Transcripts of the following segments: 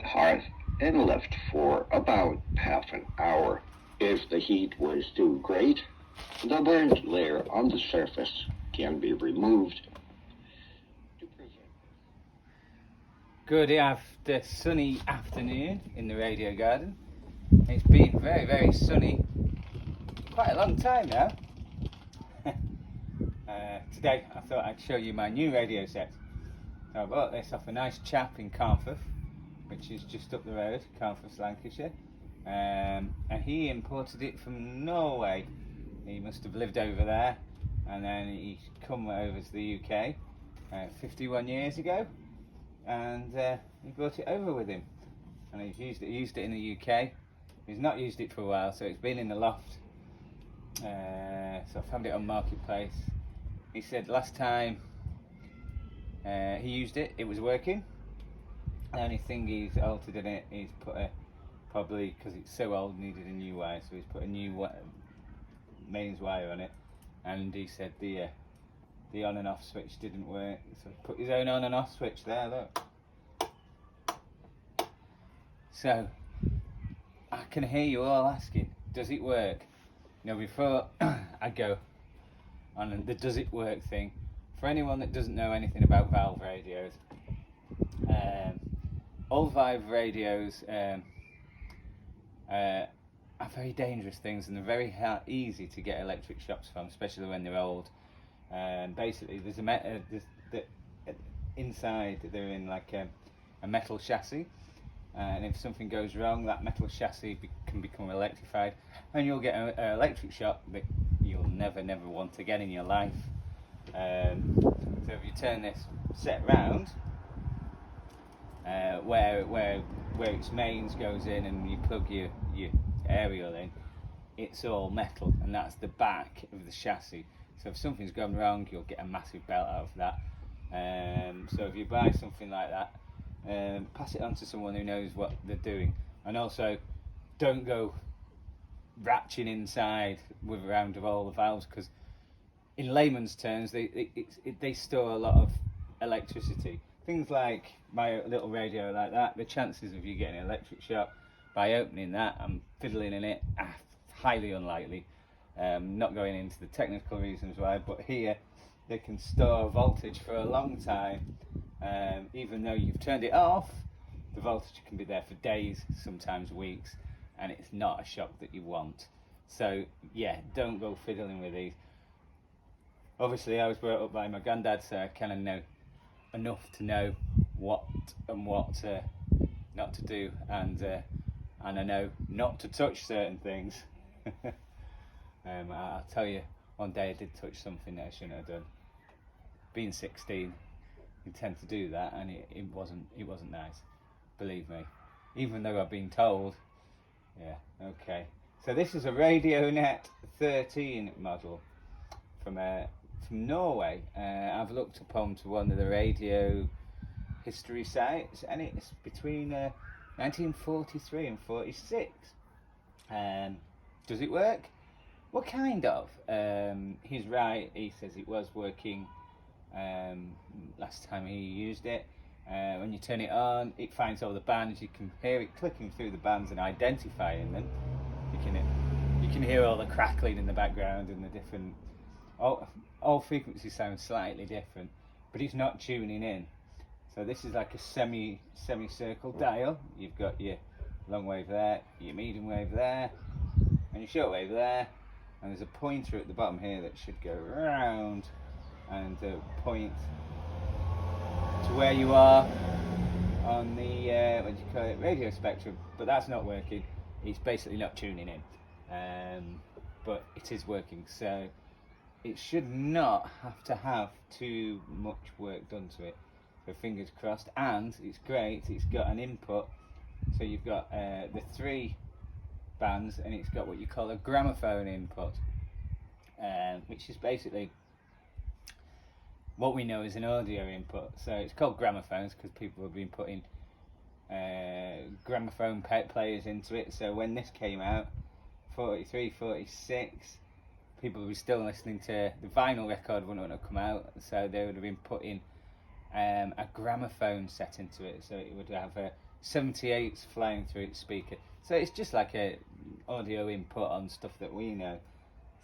hearth and left for about half an hour. If the heat was too great, the burnt layer on the surface can be removed. Good after sunny afternoon in the radio garden. It's been very, very sunny quite a long time now. Today I thought I'd show you my new radio set. So I bought this off a nice chap in Carnforth, which is just up the road, Carnforth, Lancashire. And he imported it from Norway. He must have lived over there, and then he come over to the UK 51 years ago, and he brought it over with him. And he's used it in the UK. He's not used it for a while, so it's been in the loft. So I found it on Marketplace. He said last time he used it, it was working. The only thing he's altered in it is put probably because it's so old, needed a new wire, so he's put a new mains wire on it. And he said the on and off switch didn't work, so he put his own on and off switch there. Look. So I can hear you all asking, does it work? You know, before I go on the does it work thing, for anyone that doesn't know anything about valve radios, all valve radios are very dangerous things, and they're very easy to get electric shocks from, especially when they're old. Basically, there's inside they're in like a metal chassis, and if something goes wrong, that metal chassis can become electrified, and you'll get an electric shock that you'll never want again in your life. So if you turn this set round, where its mains goes in and you plug your aerial in, it's all metal, and that's the back of the chassis. So if something's gone wrong, you'll get a massive belt out of that. So if you buy something like that, pass it on to someone who knows what they're doing, and also don't go ratcheting inside with around of all the valves, because in layman's terms they store a lot of electricity. Things like my little radio like that, the chances of you getting an electric shock by opening that and fiddling in it are highly unlikely. Not going into the technical reasons why, but here they can store voltage for a long time. Even though you've turned it off, the voltage can be there for days, sometimes weeks, and it's not a shock that you want. So yeah, don't go fiddling with these. Obviously I was brought up by my granddad, so I kind of know enough to know what not to do, and I know not to touch certain things. I'll tell you, one day I did touch something that I shouldn't have done. Being 16, you tend to do that, and it wasn't nice, believe me, even though I've been told. Yeah, okay. So this is a RadioNet 13 model from Norway. I've looked up onto one of the radio history sites, and it's between 1943 and 46. Does it work? Well, kind of. He's right. He says it was working last time he used it. When you turn it on, it finds all the bands. You can hear it clicking through the bands and identifying them. You can hear all the crackling in the background, and the different. All frequencies sound slightly different, but it's not tuning in. So this is like a semicircle dial. You've got your long wave there, your medium wave there, and your short wave there. And there's a pointer at the bottom here that should go around and point to where you are on the what do you call it, radio spectrum. But that's not working. It's basically not tuning in, but it is working. So it should not have too much work done to it. So fingers crossed. And it's great. It's got an input. So you've got the 3 bands, and it's got what you call a gramophone input, which is basically what we know as an audio input. So it's called gramophones because people have been putting gramophone players into it. So when this came out, 43, 46, people were still listening to the vinyl record when it would come out, so they would have been putting a gramophone set into it. So it would have a 78's flying through its speaker. So it's just like a audio input on stuff that we know.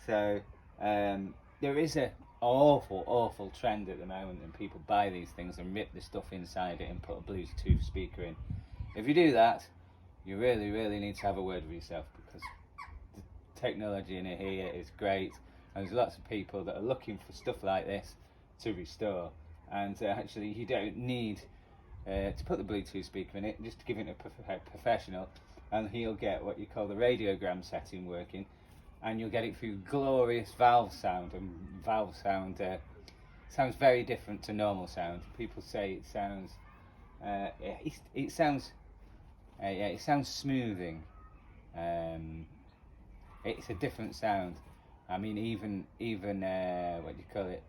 So there is a awful trend at the moment, and people buy these things and rip the stuff inside it and put a Bluetooth speaker in. If you do that, you really need to have a word with yourself, because the technology in here is great, and there's lots of people that are looking for stuff like this to restore, and actually you don't need to put the Bluetooth speaker in it, just give it a professional, and he'll get what you call the radiogram setting working, and you'll get it through glorious valve sound, and valve sound sounds very different to normal sound. People say it sounds it sounds smoothing. It's a different sound. I mean, even what do you call it?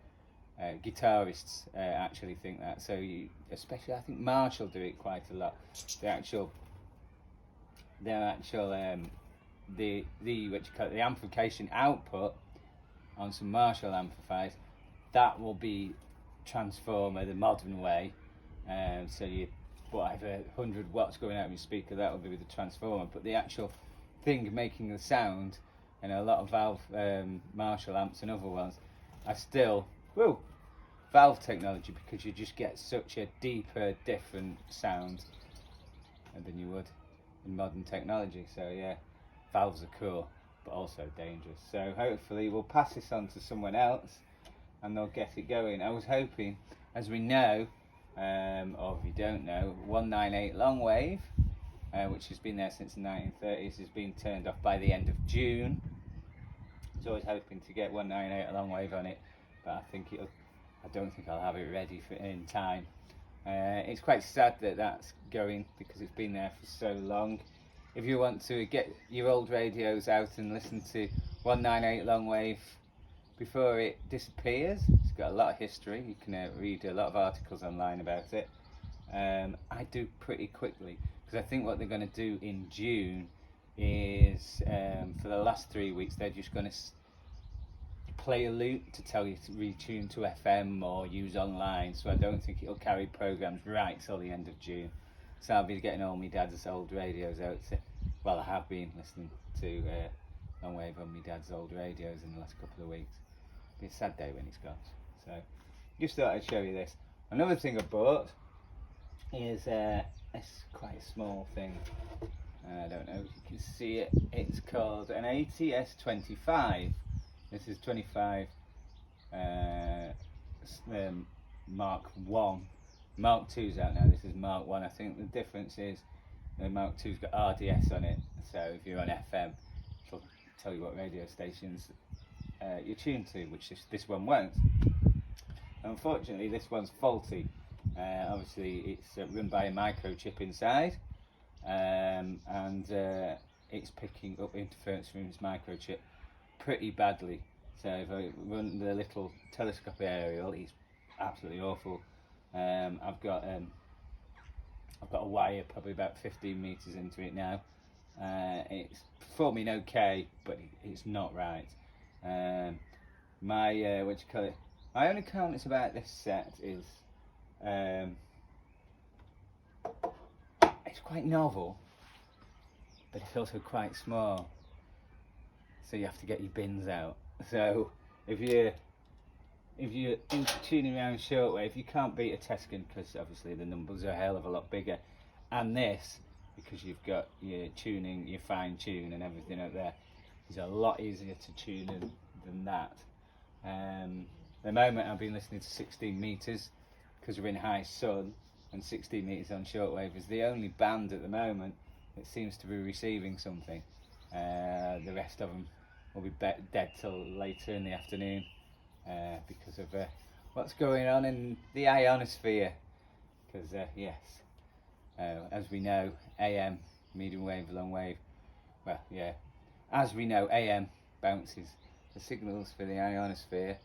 Guitarists actually think that. So especially, I think Marshall do it quite a lot. Their actual the what you call it, the amplification output on some Marshall amplifiers, that will be transformer the modern way. So you whatever 100 watts going out of your speaker, that will be with the transformer. But the actual thing making the sound, and a lot of valve Marshall amps and other ones are still valve technology, because you just get such a deeper, different sound than you would in modern technology. So yeah, valves are cool, but also dangerous. So hopefully we'll pass this on to someone else and they'll get it going. I was hoping, as we know, or if you don't know, 198 long wave, which has been there since the 1930s, has been turned off by the end of June. I was always hoping to get 198 long wave on it, but I don't think I'll have it ready in time. It's quite sad that that's going, because it's been there for so long. If you want to get your old radios out and listen to 198 long wave before it disappears, it's got a lot of history. You can read a lot of articles online about it. I do pretty quickly, because I think what they're going to do in June is for the last 3 weeks they're just going to play a loop to tell you to retune to FM or use online. So I don't think it'll carry programs right till the end of June. So I'll be getting all my dad's old radios out. Well, I have been listening to long wave on my dad's old radios in the last couple of weeks. It'll be a sad day when he's gone. So just thought I'd show you this. Another thing I bought is it's quite a small thing. I don't know if you can see it. It's called an ATS-25. This is 25 Mark 1. Mark 2's out now. This is Mark 1. I think the difference is the Mark 2's got RDS on it. So if you're on FM, it'll tell you what radio stations you're tuned to, which this one won't. Unfortunately, this one's faulty. Obviously, it's run by a microchip inside, and it's picking up interference from this microchip pretty badly. So if I run the little telescope aerial, it's absolutely awful. I've got a wire probably about 15 meters into it now. It's performing okay, but it's not right. My my only comments about this set is it's quite novel, but it's also quite small. So you have to get your bins out. So if you're into tuning around shortwave, you can't beat a Teskin, because obviously the numbers are a hell of a lot bigger. And this, because you've got your tuning, your fine tune and everything up there, is a lot easier to tune than that. The moment I've been listening to 16 meters, because we're in high sun, and 16 meters on shortwave is the only band at the moment that seems to be receiving something. The rest of them will be dead till later in the afternoon, because of what's going on in the ionosphere. Because yes, as we know, AM, medium wave, long wave, well, yeah, as we know, AM bounces the signals for the ionosphere,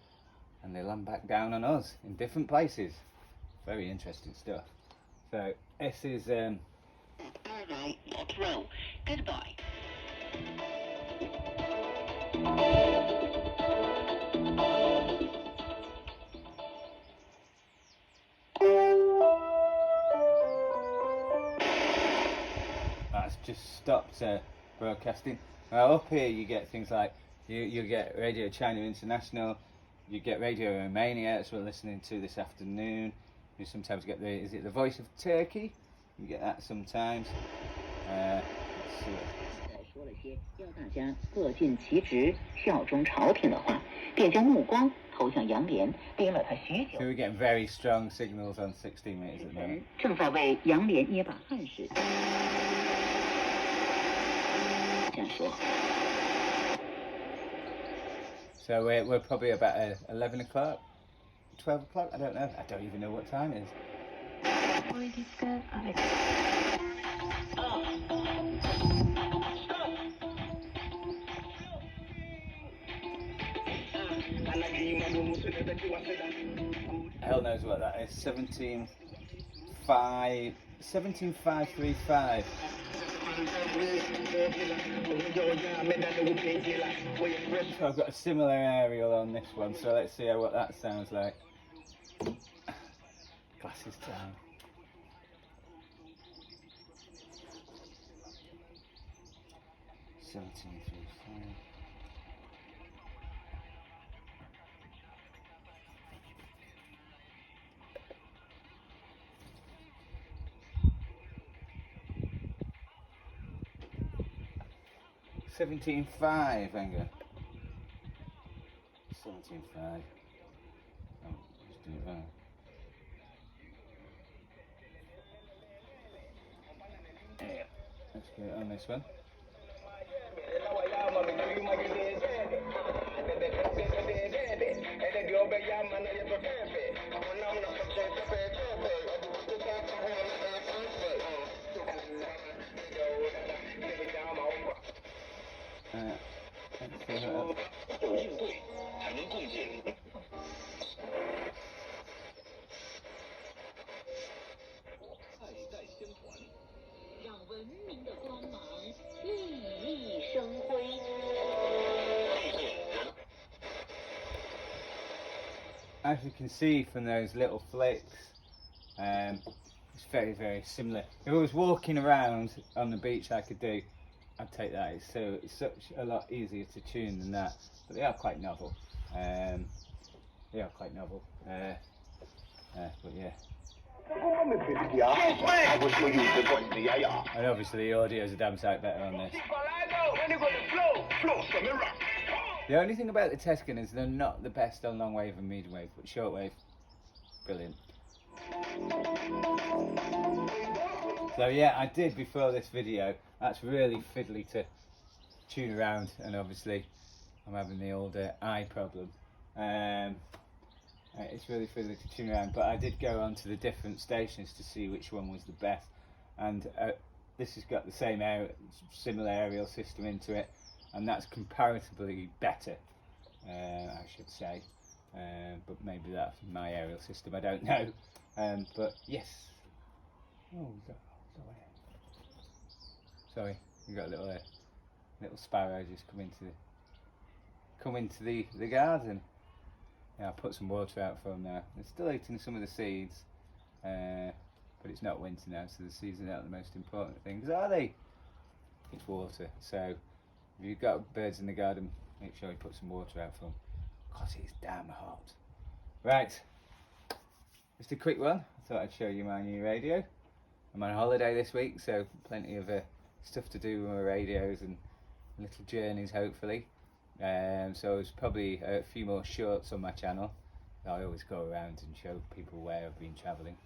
and they land back down on us in different places. Very interesting stuff. So this is Alright, not wrong. Goodbye. that's just stopped broadcasting. Now up here you get things like you get Radio China International, you get Radio Romania, that's what we're listening to this afternoon. You sometimes get the Voice of Turkey? You get that sometimes. Let's see what. 说了些要大家各尽其职、效忠朝廷的话，便将目光投向杨涟，盯了他许久。 So we're getting very strong signals on 16 meters at the moment. 正在为杨涟捏把汗时，这样说。 So we're probably about 11 o'clock, 12 o'clock. I don't know. I don't even know what time it is. Hell knows what that is. 17,535. So I've got a similar aerial on this one, so let's see what that sounds like. Glasses down. $17.5, anger. 17.5. Oh, just do it wrong. Yeah, let's get it on this one. As you can see from those little flicks, it's very, very similar. If I was walking around on the beach like I do, I'd take that. It's such a lot easier to tune than that. But they are quite novel. But yeah. And obviously the audio is a damn sight better on this. The only thing about the Tescan is they're not the best on long wave and medium wave, but short wave, brilliant. So yeah, I did before this video. That's really fiddly to tune around, and obviously I'm having the old eye problem. It's really fiddly to tune around, but I did go onto the different stations to see which one was the best, and this has got the same similar aerial system into it, and that's comparatively better, I should say. But maybe that's my aerial system, I don't know. But yes. Oh, sorry, you got a little sparrow just come into the garden. Yeah, I'll put some water out for them now. They're still eating some of the seeds, but it's not winter now, so the seeds are not the most important things, are they? It's water. So if you've got birds in the garden, make sure you put some water out for them, because it's damn hot. Right, just a quick one. I thought I'd show you my new radio. I'm on holiday this week, so plenty of stuff to do with my radios and little journeys, hopefully. So there's probably a few more shorts on my channel. I always go around and show people where I've been travelling.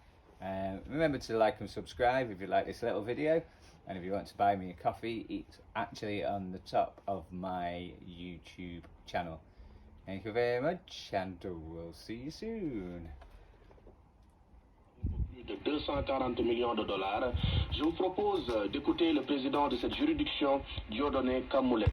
Remember to like and subscribe if you like this little video, and if you want to buy me a coffee, it's actually on the top of my YouTube channel. Thank you very much, and we'll see you soon. De 240 millions de dollars, je vous propose d'écouter le président de cette juridiction, Dieudonné Kamoulet.